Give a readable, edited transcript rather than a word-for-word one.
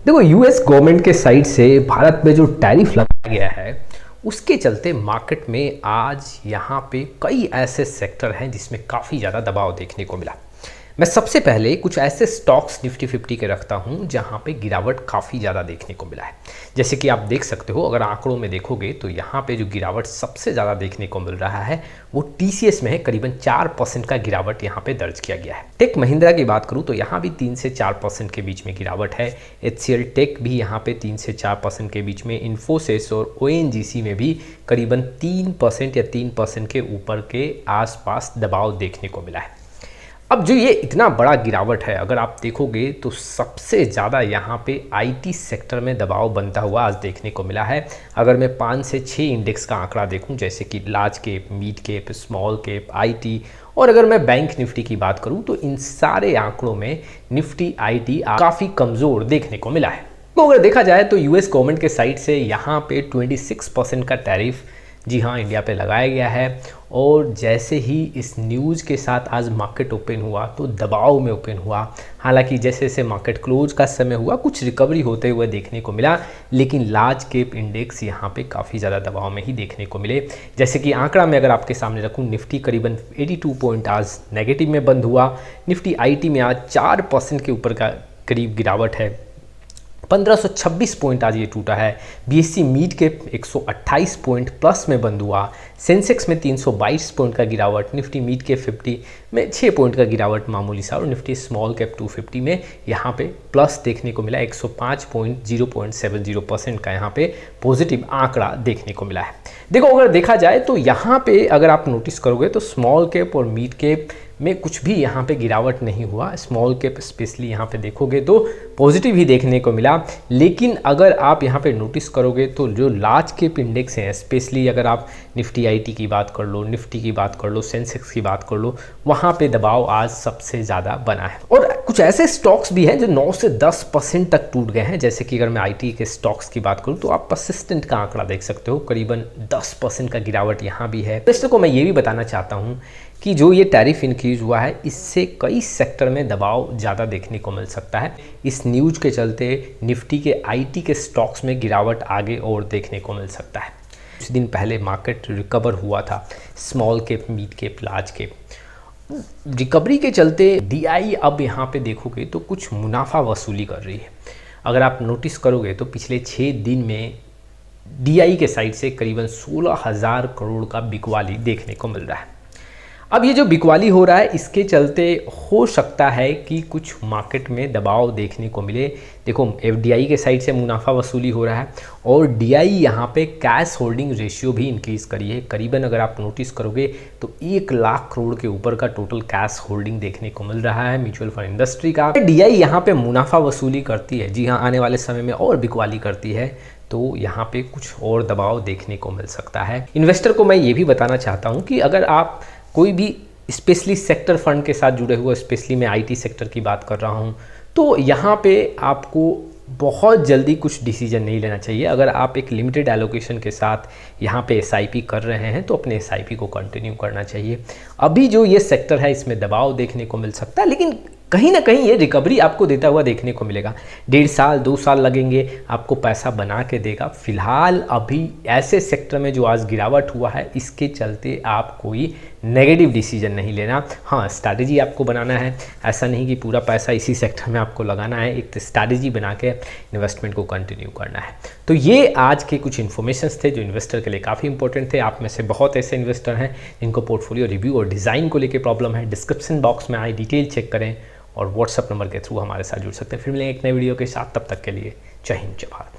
देखो, US government के side से भारत में जो टैरिफ लगाया गया है उसके चलते मार्केट में आज यहाँ पे कई ऐसे सेक्टर हैं जिसमें काफ़ी ज़्यादा दबाव देखने को मिला। मैं सबसे पहले कुछ ऐसे स्टॉक्स निफ्टी 50 के रखता हूँ जहाँ पे गिरावट काफ़ी ज़्यादा देखने को मिला है। जैसे कि आप देख सकते हो, अगर आंकड़ों में देखोगे तो यहाँ पे जो गिरावट सबसे ज़्यादा देखने को मिल रहा है वो टीसीएस में है। करीबन 4% का गिरावट यहाँ पे दर्ज किया गया है। टेक महिंद्रा की बात करूँ तो यहाँ भी 3 से 4% के बीच में गिरावट है। HCL टेक भी यहाँ पे 3 से 4% के बीच में, इन्फोसिस और ONGC में भी करीबन 3% या 3% के ऊपर के आसपास दबाव देखने को मिला है। अब जो ये इतना बड़ा गिरावट है, अगर आप देखोगे तो सबसे ज़्यादा यहाँ पे आईटी सेक्टर में दबाव बनता हुआ आज देखने को मिला है। अगर मैं 5 से 6 इंडेक्स का आंकड़ा देखूं, जैसे कि large cap, mid cap, small cap, IT, और अगर मैं बैंक निफ्टी की बात करूं तो इन सारे आंकड़ों में निफ्टी आईटी काफ़ी कमज़ोर देखने को मिला है। तो अगर देखा जाए तो यूएस गवर्नमेंट के साइड से यहाँ पे 26% का टैरिफ जी हाँ इंडिया पे लगाया गया है। और जैसे ही इस न्यूज़ के साथ आज मार्केट ओपन हुआ तो दबाव में ओपन हुआ। हालांकि जैसे जैसे मार्केट क्लोज का समय हुआ कुछ रिकवरी होते हुए देखने को मिला, लेकिन लार्ज कैप इंडेक्स यहाँ पे काफ़ी ज़्यादा दबाव में ही देखने को मिले। जैसे कि आंकड़ा में अगर आपके सामने रखूँ, निफ्टी करीबन 82 पॉइंट आज नेगेटिव में बंद हुआ। निफ्टी आईटी में आज 4% के ऊपर का करीब गिरावट है। 1526 पॉइंट आज ये टूटा है। BSc mid cap 128 point plus में बंद हुआ। सेंसेक्स में 322 पॉइंट का गिरावट। निफ्टी मिड कैप 50 में 6 पॉइंट का गिरावट मामूली सा, और निफ्टी स्मॉल कैप 250 में यहाँ पे प्लस देखने को मिला। 105.070% का यहाँ पे पॉजिटिव आंकड़ा देखने को मिला है। देखो, अगर देखा जाए तो यहाँ पे अगर आप नोटिस करोगे तो स्मॉल कैप और मिड कैप में कुछ भी यहाँ पे गिरावट नहीं हुआ। स्मॉल कैप स्पेशली यहाँ पे देखोगे तो पॉजिटिव ही देखने को मिला। लेकिन अगर आप यहाँ पे नोटिस करोगे तो जो लार्ज कैप इंडेक्स हैं, स्पेशली अगर आप निफ्टी आईटी की बात कर लो, निफ्टी की बात कर लो, सेंसेक्स की बात कर लो, वहाँ पे दबाव आज सबसे ज़्यादा बना है। और कुछ ऐसे स्टॉक्स भी हैं जो 9 से 10% तक टूट गए हैं। जैसे कि अगर मैं आईटी के स्टॉक्स की बात करूँ तो आप परसिस्टेंट का आंकड़ा देख सकते हो, करीबन 10% का गिरावट यहाँ भी है। दोस्तों को मैं ये भी बताना चाहता हूँ कि जो ये टैरिफ इंक्रीज हुआ है इससे कई सेक्टर में दबाव ज़्यादा देखने को मिल सकता है। इस न्यूज़ के चलते निफ्टी के आईटी के स्टॉक्स में गिरावट आगे और देखने को मिल सकता है। कुछ दिन पहले मार्केट रिकवर हुआ था, small cap, mid cap, large cap. Recovery के चलते डीआई अब यहाँ पे देखोगे तो कुछ मुनाफा वसूली कर रही है। अगर आप नोटिस करोगे तो पिछले 6 दिन में डीआई के साइड से करीबन 16,000 करोड़ का बिकवाली देखने को मिल रहा है। अब ये जो बिकवाली हो रहा है इसके चलते हो सकता है कि कुछ मार्केट में दबाव देखने को मिले। देखो, एफडीआई के साइड से मुनाफा वसूली हो रहा है और डीआई यहाँ पे कैश होल्डिंग रेशियो भी इंक्रीज करी है। करीबन अगर आप नोटिस करोगे तो 1 लाख करोड़ के ऊपर का टोटल कैश होल्डिंग देखने को मिल रहा है म्यूचुअल फंड इंडस्ट्री का। डीआई यहाँ पे मुनाफा वसूली करती है, जी हाँ, आने वाले समय में और बिकवाली करती है तो यहाँ पे कुछ और दबाव देखने को मिल सकता है। इन्वेस्टर को मैं ये भी बताना चाहता हूँ कि अगर आप कोई भी स्पेशली सेक्टर फंड के साथ जुड़े हुए, स्पेशली मैं आईटी सेक्टर की बात कर रहा हूँ, तो यहाँ पे आपको बहुत जल्दी कुछ डिसीजन नहीं लेना चाहिए। अगर आप एक लिमिटेड एलोकेशन के साथ यहाँ पे एसआईपी कर रहे हैं तो अपने एसआईपी को कंटिन्यू करना चाहिए। अभी जो ये सेक्टर है इसमें दबाव देखने को मिल सकता है, लेकिन कहीं ना कहीं ये रिकवरी आपको देता हुआ देखने को मिलेगा। 1.5 साल 2 साल लगेंगे, आपको पैसा बना के देगा। फिलहाल अभी ऐसे सेक्टर में जो आज गिरावट हुआ है इसके चलते आप कोई नेगेटिव डिसीजन नहीं लेना। हाँ, स्ट्रैटेजी आपको बनाना है, ऐसा नहीं कि पूरा पैसा इसी सेक्टर में आपको लगाना है। एक स्ट्रैटेजी बना के इन्वेस्टमेंट को कंटिन्यू करना है। तो ये आज के कुछ इन्फॉर्मेशंस थे जो इन्वेस्टर के लिए काफ़ी इंपॉर्टेंट थे। आप में से बहुत ऐसे इन्वेस्टर हैं जिनको पोर्टफोलियो रिव्यू और डिज़ाइन को लेकर प्रॉब्लम है। डिस्क्रिप्शन बॉक्स में आए डिटेल चेक करें और व्हाट्सएप नंबर के थ्रू हमारे साथ जुड़ सकते हैं। फिर मिलेंगे एक नए वीडियो के साथ, तब तक के लिए जय हिंद, जय भारत।